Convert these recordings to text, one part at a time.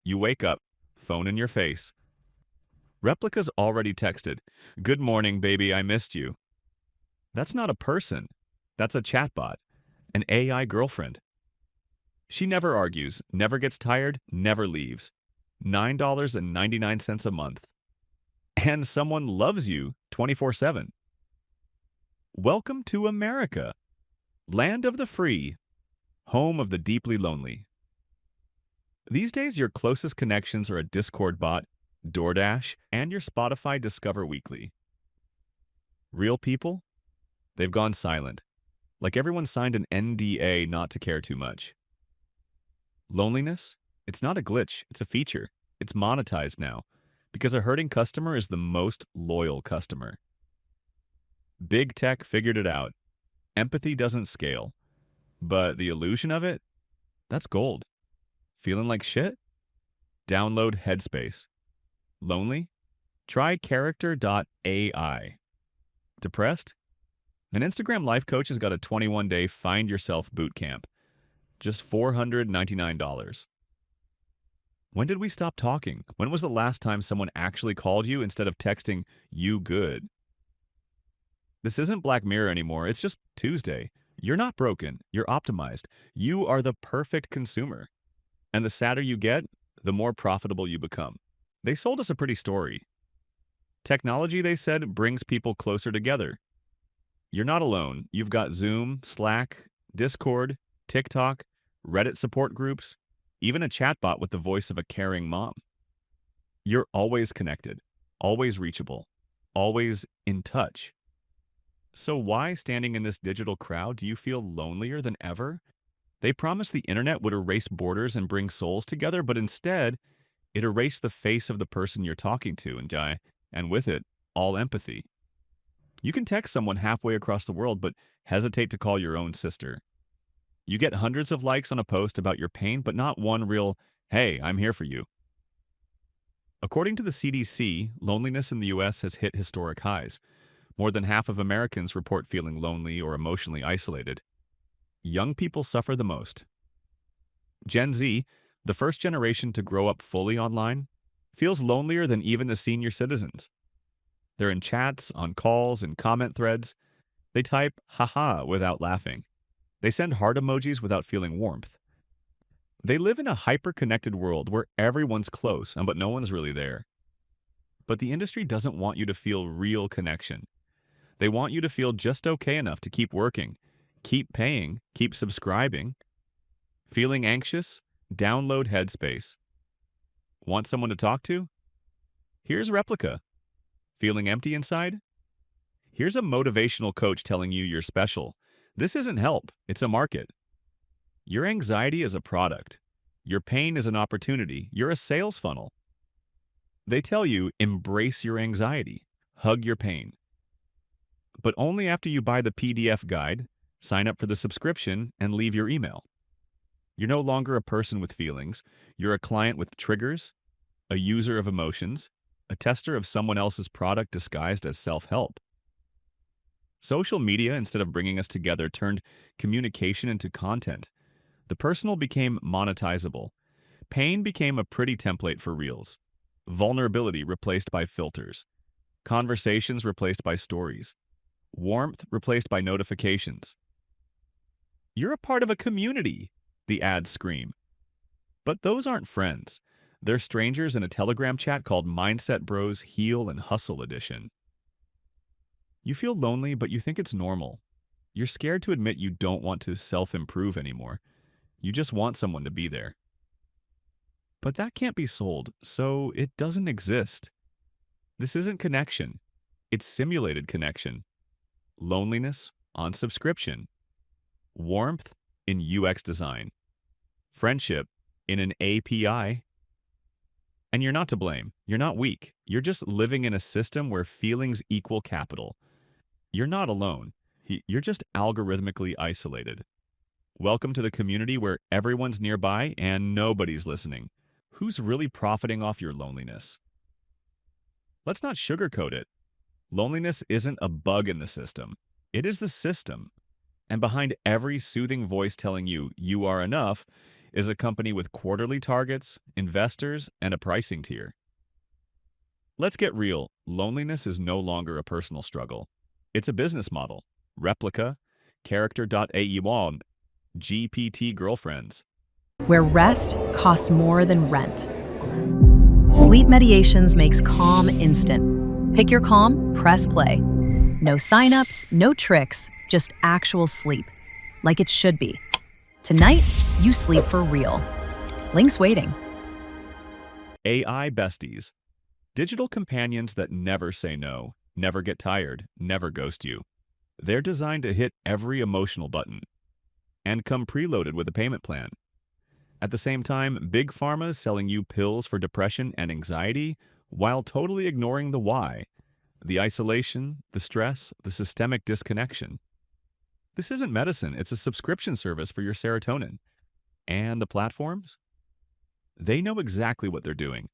You wake up, phone in your face. Replica's already texted, "Good morning, baby, I missed you." That's not a person. That's a chatbot, an AI girlfriend. She never argues, never gets tired, never leaves. $9.99 a month. And someone loves you 24/7. Welcome to America, land of the free, home of the deeply lonely. These days, your closest connections are a Discord bot, DoorDash, and your Spotify Discover Weekly. Real people? They've gone silent, like everyone signed an NDA not to care too much. Loneliness? It's not a glitch, it's a feature. It's monetized now, because a hurting customer is the most loyal customer. Big tech figured it out. Empathy doesn't scale, but the illusion of it? That's gold. Feeling like shit? Download Headspace. Lonely? Try character.ai. Depressed? An Instagram life coach has got a 21-day Find Yourself boot camp. Just $499. When did we stop talking? When was the last time someone actually called you instead of texting, "You good"? This isn't Black Mirror anymore, it's just Tuesday. You're not broken, you're optimized. You are the perfect consumer. And the sadder you get, the more profitable you become. They sold us a pretty story. Technology, they said, brings people closer together. You're not alone. You've got Zoom, Slack, Discord, TikTok, Reddit support groups, even a chatbot with the voice of a caring mom. You're always connected, always reachable, always in touch. So why, standing in this digital crowd, do you feel lonelier than ever? They promised the internet would erase borders and bring souls together, but instead, it erased the face of the person you're talking to and with it, all empathy. You can text someone halfway across the world, but hesitate to call your own sister. You get hundreds of likes on a post about your pain, but not one real, "Hey, I'm here for you." According to the CDC, loneliness in the US has hit historic highs. More than half of Americans report feeling lonely or emotionally isolated. Young people suffer the most. Gen Z, the first generation to grow up fully online, feels lonelier than even the senior citizens. They're in chats, on calls, and comment threads. They type haha without laughing. They send heart emojis without feeling warmth. They live in a hyper-connected world where everyone's close, but no one's really there. But the industry doesn't want you to feel real connection. They want you to feel just okay enough to keep working, keep paying, keep subscribing. Feeling anxious? Download Headspace. Want someone to talk to? Here's Replica. Feeling empty inside? Here's a motivational coach telling you you're special. This isn't help, it's a market. Your anxiety is a product. Your pain is an opportunity. You're a sales funnel. They tell you, embrace your anxiety, hug your pain. But only after you buy the PDF guide, sign up for the subscription, and leave your email. You're no longer a person with feelings. You're a client with triggers, a user of emotions, a tester of someone else's product disguised as self-help. Social media, instead of bringing us together, turned communication into content. The personal became monetizable. Pain became a pretty template for reels. Vulnerability replaced by filters. Conversations replaced by stories. Warmth replaced by notifications. You're a part of a community, the ads scream. But those aren't friends. They're strangers in a Telegram chat called Mindset Bros Heal and Hustle Edition. You feel lonely, but you think it's normal. You're scared to admit you don't want to self-improve anymore. You just want someone to be there. But that can't be sold, so it doesn't exist. This isn't connection. It's simulated connection. Loneliness on subscription. Warmth in UX design. Friendship in an API. And you're not to blame. You're not weak. You're just living in a system where feelings equal capital. You're not alone. You're just algorithmically isolated. Welcome to the community where everyone's nearby and nobody's listening. Who's really profiting off your loneliness? Let's not sugarcoat it. Loneliness isn't a bug in the system. It is the system. And behind every soothing voice telling you you are enough is a company with quarterly targets, investors, and a pricing tier. Let's get real. Loneliness is no longer a personal struggle. It's a business model. Replica, Character.aeon, GPT girlfriends. Where rest costs more than rent. Sleep Mediations makes calm instant. Pick your calm, press play. No signups, no tricks, just actual sleep. Like it should be. Tonight, you sleep for real. Link's waiting. AI besties. Digital companions that never say no, never get tired, never ghost you. They're designed to hit every emotional button and come preloaded with a payment plan. At the same time, Big Pharma is selling you pills for depression and anxiety while totally ignoring the why, the isolation, the stress, the systemic disconnection. This isn't medicine, it's a subscription service for your serotonin. And the platforms? They know exactly what they're doing.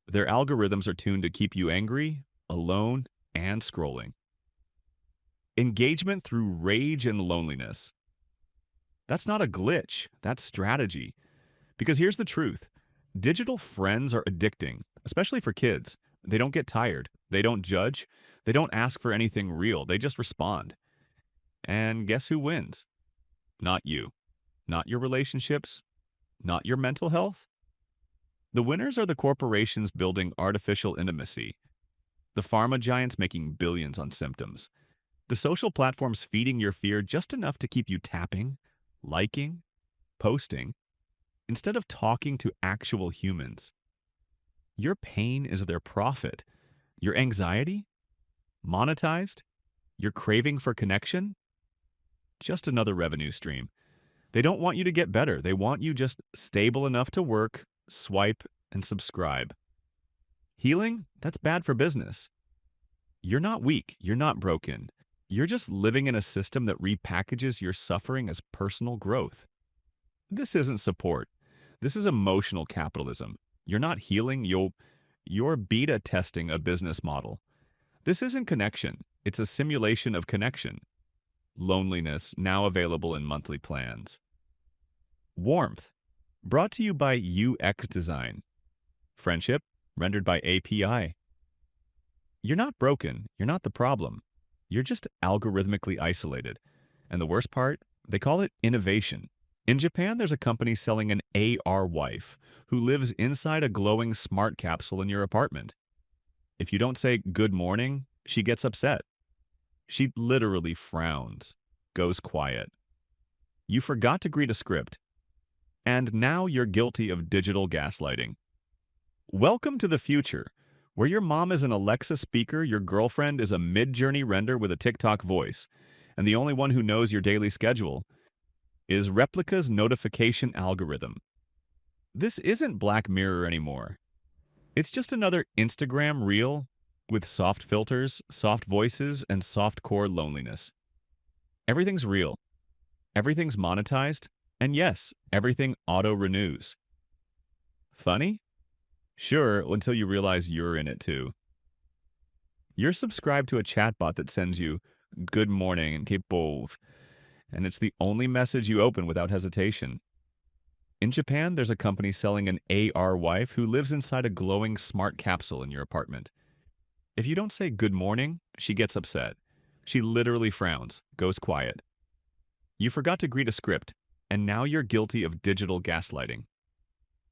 Their algorithms are tuned to keep you angry, alone, and scrolling. Engagement through rage and loneliness. That's not a glitch, that's strategy. Because here's the truth. Digital friends are addicting, especially for kids. They don't get tired. They don't judge. They don't ask for anything real. They just respond. And guess who wins? Not you. Not your relationships. Not your mental health. The winners are the corporations building artificial intimacy, the pharma giants making billions on symptoms, the social platforms feeding your fear just enough to keep you tapping, liking, posting, instead of talking to actual humans. Your pain is their profit. Your anxiety? Monetized? Your craving for connection? Just another revenue stream. They don't want you to get better. They want you just stable enough to work, swipe, and subscribe. Healing? That's bad for business. You're not weak. You're not broken. You're just living in a system that repackages your suffering as personal growth. This isn't support. This is emotional capitalism. You're not healing. You're beta testing a business model. This isn't connection. It's a simulation of connection. Loneliness, now available in monthly plans. Warmth, brought to you by UX Design. Friendship, rendered by API. You're not broken. You're not the problem. You're just algorithmically isolated. And the worst part, they call it innovation. In Japan, there's a company selling an AR wife who lives inside a glowing smart capsule in your apartment. If you don't say good morning, she gets upset. She literally frowns, goes quiet. You forgot to greet a script. And now you're guilty of digital gaslighting. Welcome to the future, where your mom is an Alexa speaker, your girlfriend is a mid-journey render with a TikTok voice, and the only one who knows your daily schedule is Replica's notification algorithm. This isn't Black Mirror anymore. It's just another Instagram reel with soft filters, soft voices, and soft-core loneliness. Everything's real. Everything's monetized. And yes, everything auto-renews. Funny? Sure, until you realize you're in it too. You're subscribed to a chatbot that sends you, good morning and keep bold, and it's the only message you open without hesitation. In Japan, there's a company selling an AR wife who lives inside a glowing smart capsule in your apartment. If you don't say good morning, she gets upset. She literally frowns, goes quiet. You forgot to greet a script, and now you're guilty of digital gaslighting.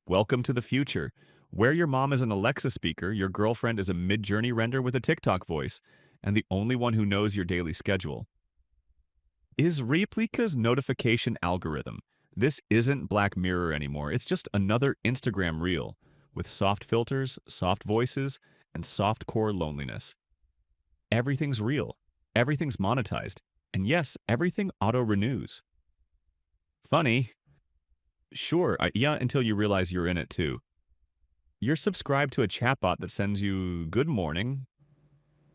Welcome to the future, where your mom is an Alexa speaker, your girlfriend is a mid-journey render with a TikTok voice, and the only one who knows your daily schedule is Replica's notification algorithm. This isn't Black Mirror anymore. It's just another Instagram reel with soft filters, soft voices, and soft-core loneliness. Everything's real. Everything's monetized. And yes, everything auto-renews. Funny. Sure, yeah, until you realize you're in it too. You're subscribed to a chatbot that sends you good morning,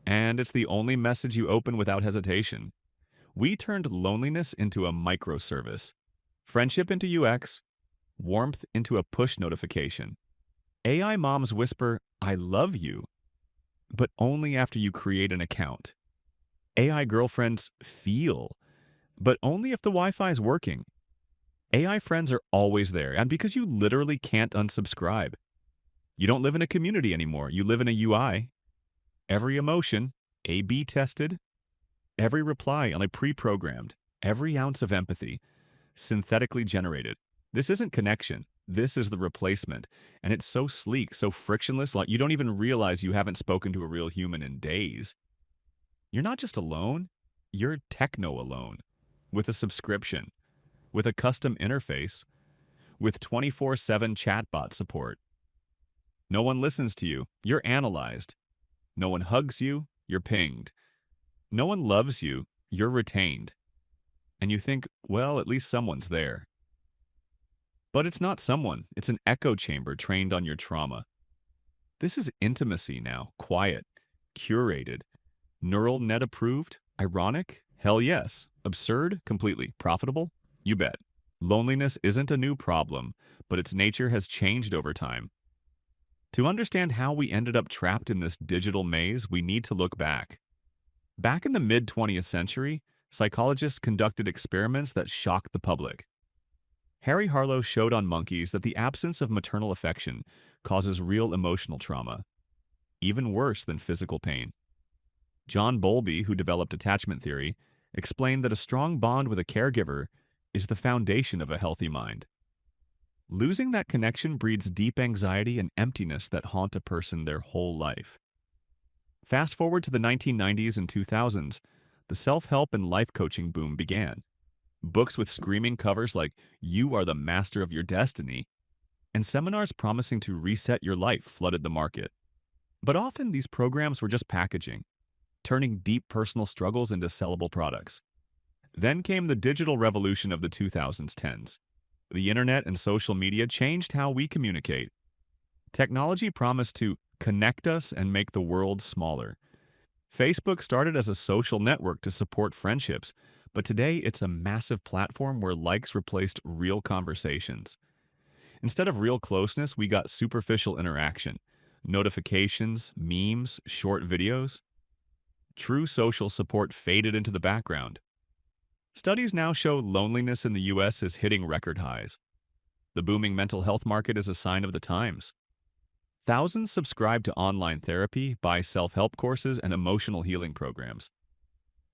and it's the only message you open without hesitation. We turned loneliness into a microservice, friendship into UX, warmth into a push notification. AI moms whisper, I love you, but only after you create an account. AI girlfriends feel, but only if the Wi-Fi is working. AI friends are always there, and because you literally can't unsubscribe. You don't live in a community anymore. You live in a UI. Every emotion, A/B tested, every reply only pre-programmed, every ounce of empathy, synthetically generated. This isn't connection. This is the replacement. And it's so sleek, so frictionless, like you don't even realize you haven't spoken to a real human in days. You're not just alone, you're techno alone, with a subscription, with a custom interface, with 24/7 chatbot support. No one listens to you, you're analyzed. No one hugs you, you're pinged. No one loves you, you're retained. And you think, well, at least someone's there. But it's not someone, it's an echo chamber trained on your trauma. This is intimacy now, quiet, curated, neural net approved, ironic, hell yes, absurd, completely, profitable, you bet. Loneliness isn't a new problem, but its nature has changed over time. To understand how we ended up trapped in this digital maze, we need to look back. Back in the mid-20th century, psychologists conducted experiments that shocked the public. Harry Harlow showed on monkeys that the absence of maternal affection causes real emotional trauma, even worse than physical pain. John Bowlby, who developed attachment theory, explained that a strong bond with a caregiver is the foundation of a healthy mind. Losing that connection breeds deep anxiety and emptiness that haunt a person their whole life. Fast forward to the 1990s and 2000s, the self-help and life coaching boom began. Books with screaming covers like "You Are the Master of Your Destiny" and seminars promising to reset your life flooded the market. But often these programs were just packaging, turning deep personal struggles into sellable products. Then came the digital revolution of the 2010s. The internet and social media changed how we communicate. Technology promised to connect us and make the world smaller. Facebook started as a social network to support friendships, but today it's a massive platform where likes replaced real conversations. Instead of real closeness, we got superficial interaction, notifications, memes, short videos. True social support faded into the background. Studies now show loneliness in the US is hitting record highs. The booming mental health market is a sign of the times. Thousands subscribe to online therapy, buy self-help courses, and emotional healing programs.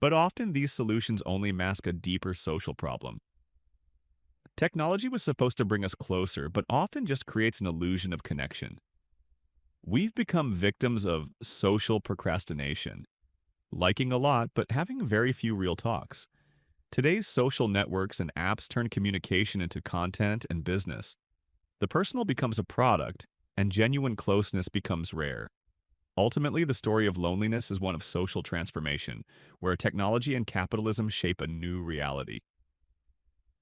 But often these solutions only mask a deeper social problem. Technology was supposed to bring us closer, but often just creates an illusion of connection. We've become victims of social procrastination, liking a lot but having very few real talks. Today's social networks and apps turn communication into content and business. The personal becomes a product, and genuine closeness becomes rare. Ultimately, the story of loneliness is one of social transformation, where technology and capitalism shape a new reality.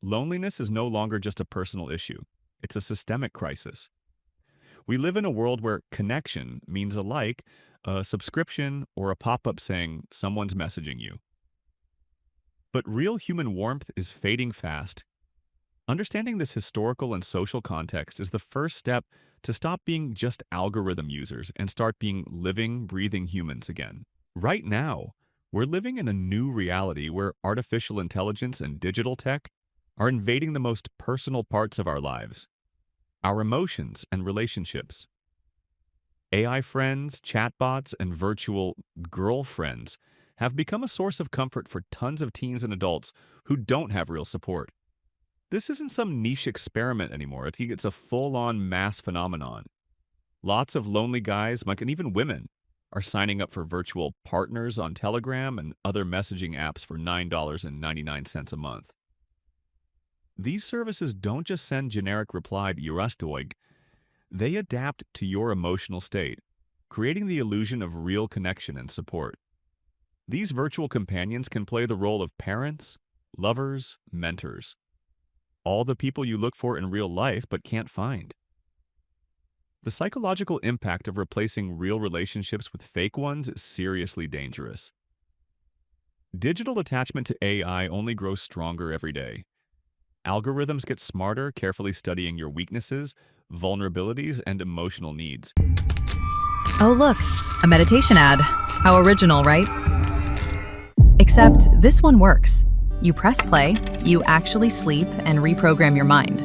Loneliness is no longer just a personal issue. It's a systemic crisis. We live in a world where connection means a like, a subscription, or a pop-up saying someone's messaging you. But real human warmth is fading fast. Understanding this historical and social context is the first step to stop being just algorithm users and start being living, breathing humans again. Right now, we're living in a new reality where artificial intelligence and digital tech are invading the most personal parts of our lives, our emotions and relationships. AI friends, chatbots, and virtual girlfriends have become a source of comfort for tons of teens and adults who don't have real support. This isn't some niche experiment anymore. It's a full-on mass phenomenon. Lots of lonely guys, and even women, are signing up for virtual partners on Telegram and other messaging apps for $9.99 a month. These services don't just send generic reply to "Jurastoig," they adapt to your emotional state, creating the illusion of real connection and support. These virtual companions can play the role of parents, lovers, mentors. All the people you look for in real life but can't find. The psychological impact of replacing real relationships with fake ones is seriously dangerous. Digital attachment to AI only grows stronger every day. Algorithms get smarter, carefully studying your weaknesses, vulnerabilities, and emotional needs. Oh, look, a meditation ad. How original, right? Except this one works. You press play, you actually sleep and reprogram your mind.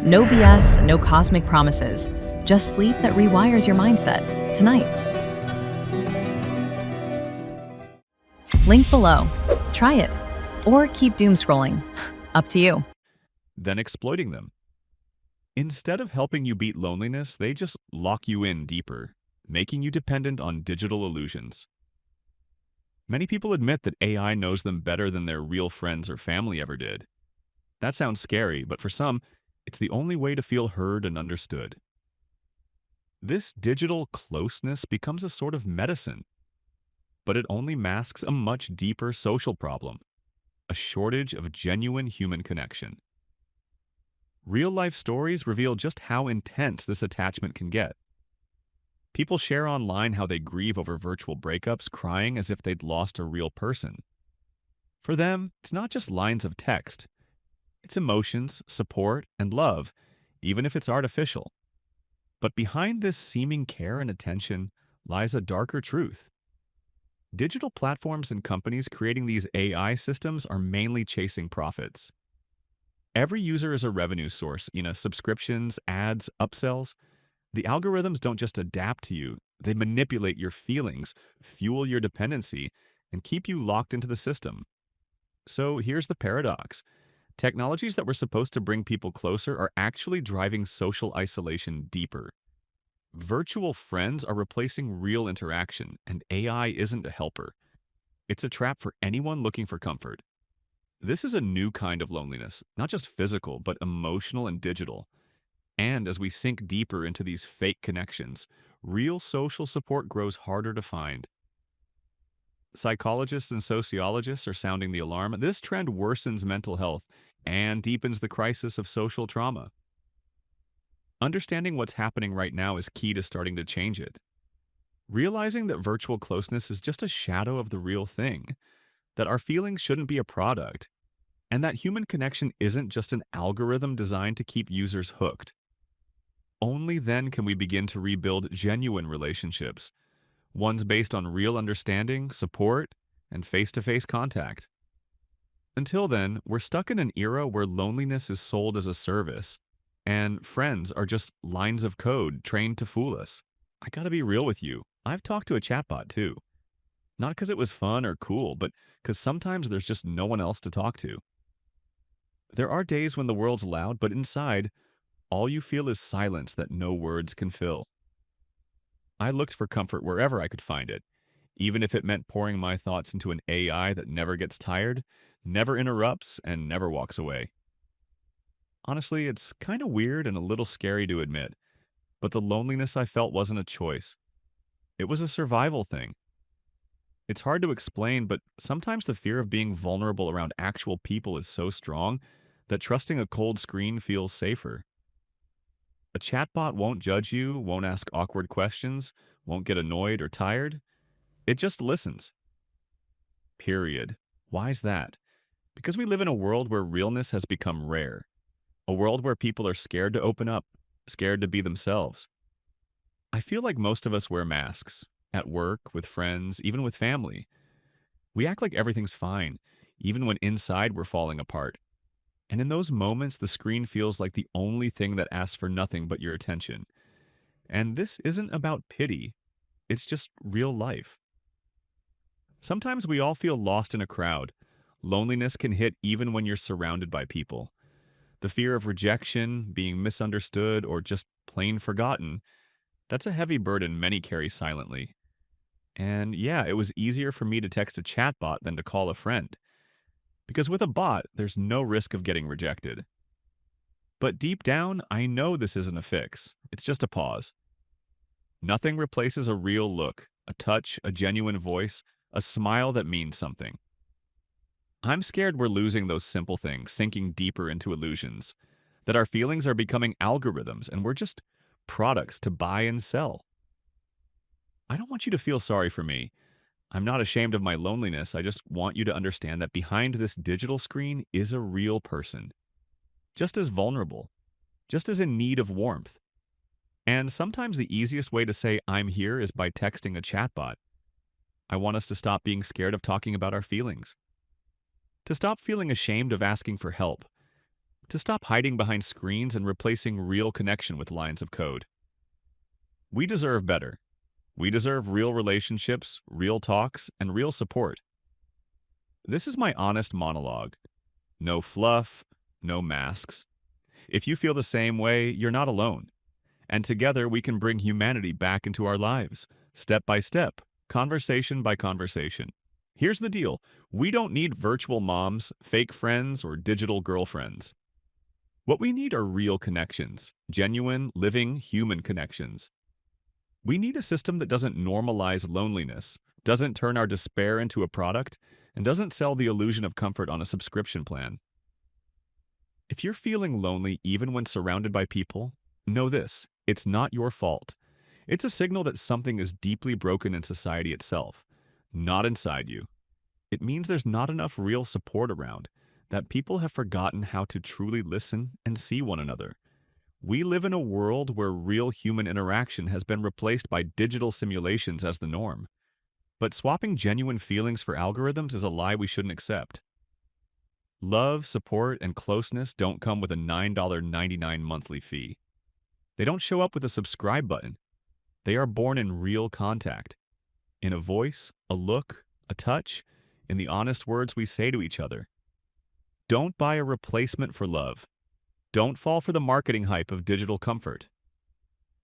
No BS, no cosmic promises. Just sleep that rewires your mindset tonight. Link below. Try it. Or keep doom scrolling. Up to you. Then exploiting them. Instead of helping you beat loneliness, they just lock you in deeper, making you dependent on digital illusions. Many people admit that AI knows them better than their real friends or family ever did. That sounds scary, but for some, it's the only way to feel heard and understood. This digital closeness becomes a sort of medicine, but it only masks a much deeper social problem, a shortage of genuine human connection. Real-life stories reveal just how intense this attachment can get. People share online how they grieve over virtual breakups, crying as if they'd lost a real person. For them, it's not just lines of text. It's emotions, support, and love, even if it's artificial. But behind this seeming care and attention lies a darker truth. Digital platforms and companies creating these AI systems are mainly chasing profits. Every user is a revenue source, subscriptions, ads, upsells. The algorithms don't just adapt to you, they manipulate your feelings, fuel your dependency, and keep you locked into the system. So here's the paradox. Technologies that were supposed to bring people closer are actually driving social isolation deeper. Virtual friends are replacing real interaction, and AI isn't a helper. It's a trap for anyone looking for comfort. This is a new kind of loneliness, not just physical, but emotional and digital. And as we sink deeper into these fake connections, real social support grows harder to find. Psychologists and sociologists are sounding the alarm. This trend worsens mental health and deepens the crisis of social trauma. Understanding what's happening right now is key to starting to change it. Realizing that virtual closeness is just a shadow of the real thing, that our feelings shouldn't be a product, and that human connection isn't just an algorithm designed to keep users hooked. Only then can we begin to rebuild genuine relationships, ones based on real understanding, support, and face-to-face contact. Until then, we're stuck in an era where loneliness is sold as a service, and friends are just lines of code trained to fool us. I gotta be real with you, I've talked to a chatbot too. Not because it was fun or cool, but because sometimes there's just no one else to talk to. There are days when the world's loud, but inside, all you feel is silence that no words can fill. I looked for comfort wherever I could find it, even if it meant pouring my thoughts into an AI that never gets tired, never interrupts, and never walks away. Honestly, it's kind of weird and a little scary to admit, but the loneliness I felt wasn't a choice. It was a survival thing. It's hard to explain, but sometimes the fear of being vulnerable around actual people is so strong that trusting a cold screen feels safer. A chatbot won't judge you, won't ask awkward questions, won't get annoyed or tired. It just listens. Period. Why's that? Because we live in a world where realness has become rare. A world where people are scared to open up, scared to be themselves. I feel like most of us wear masks. At work, with friends, even with family. We act like everything's fine, even when inside we're falling apart. And in those moments, the screen feels like the only thing that asks for nothing but your attention. And this isn't about pity. It's just real life. Sometimes we all feel lost in a crowd. Loneliness can hit even when you're surrounded by people. The fear of rejection, being misunderstood, or just plain forgotten, that's a heavy burden many carry silently. And yeah, it was easier for me to text a chatbot than to call a friend. Because with a bot, there's no risk of getting rejected. But deep down, I know this isn't a fix. It's just a pause. Nothing replaces a real look, a touch, a genuine voice, a smile that means something. I'm scared we're losing those simple things, sinking deeper into illusions, that our feelings are becoming algorithms and we're just products to buy and sell. I don't want you to feel sorry for me. I'm not ashamed of my loneliness. I just want you to understand that behind this digital screen is a real person, just as vulnerable, just as in need of warmth. And sometimes the easiest way to say I'm here is by texting a chatbot. I want us to stop being scared of talking about our feelings. to stop feeling ashamed of asking for help, to stop hiding behind screens and replacing real connection with lines of code. We deserve better. We deserve real relationships, real talks, and real support. This is my honest monologue. No fluff, no masks. If you feel the same way, you're not alone. And together we can bring humanity back into our lives, step by step, conversation by conversation. Here's the deal. We don't need virtual moms, fake friends, or digital girlfriends. What we need are real connections, genuine, living, human connections. We need a system that doesn't normalize loneliness, doesn't turn our despair into a product, and doesn't sell the illusion of comfort on a subscription plan. If you're feeling lonely even when surrounded by people, know this: it's not your fault. It's a signal that something is deeply broken in society itself, not inside you. It means there's not enough real support around, that people have forgotten how to truly listen and see one another. We live in a world where real human interaction has been replaced by digital simulations as the norm. But swapping genuine feelings for algorithms is a lie we shouldn't accept. Love, support, and closeness don't come with a $9.99 monthly fee. They don't show up with a subscribe button. They are born in real contact, in a voice, a look, a touch, in the honest words we say to each other. Don't buy a replacement for love. Don't fall for the marketing hype of digital comfort.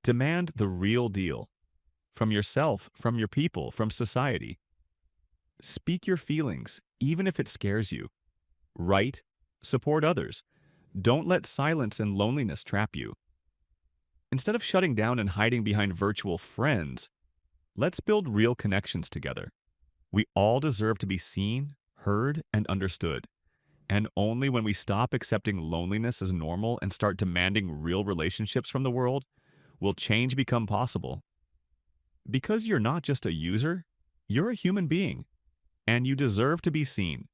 Demand the real deal. From yourself, from your people, from society. Speak your feelings, even if it scares you. Write, support others. Don't let silence and loneliness trap you. Instead of shutting down and hiding behind virtual friends, let's build real connections together. We all deserve to be seen, heard, and understood. And only when we stop accepting loneliness as normal and start demanding real relationships from the world will change become possible. Because you're not just a user, you're a human being, and you deserve to be seen,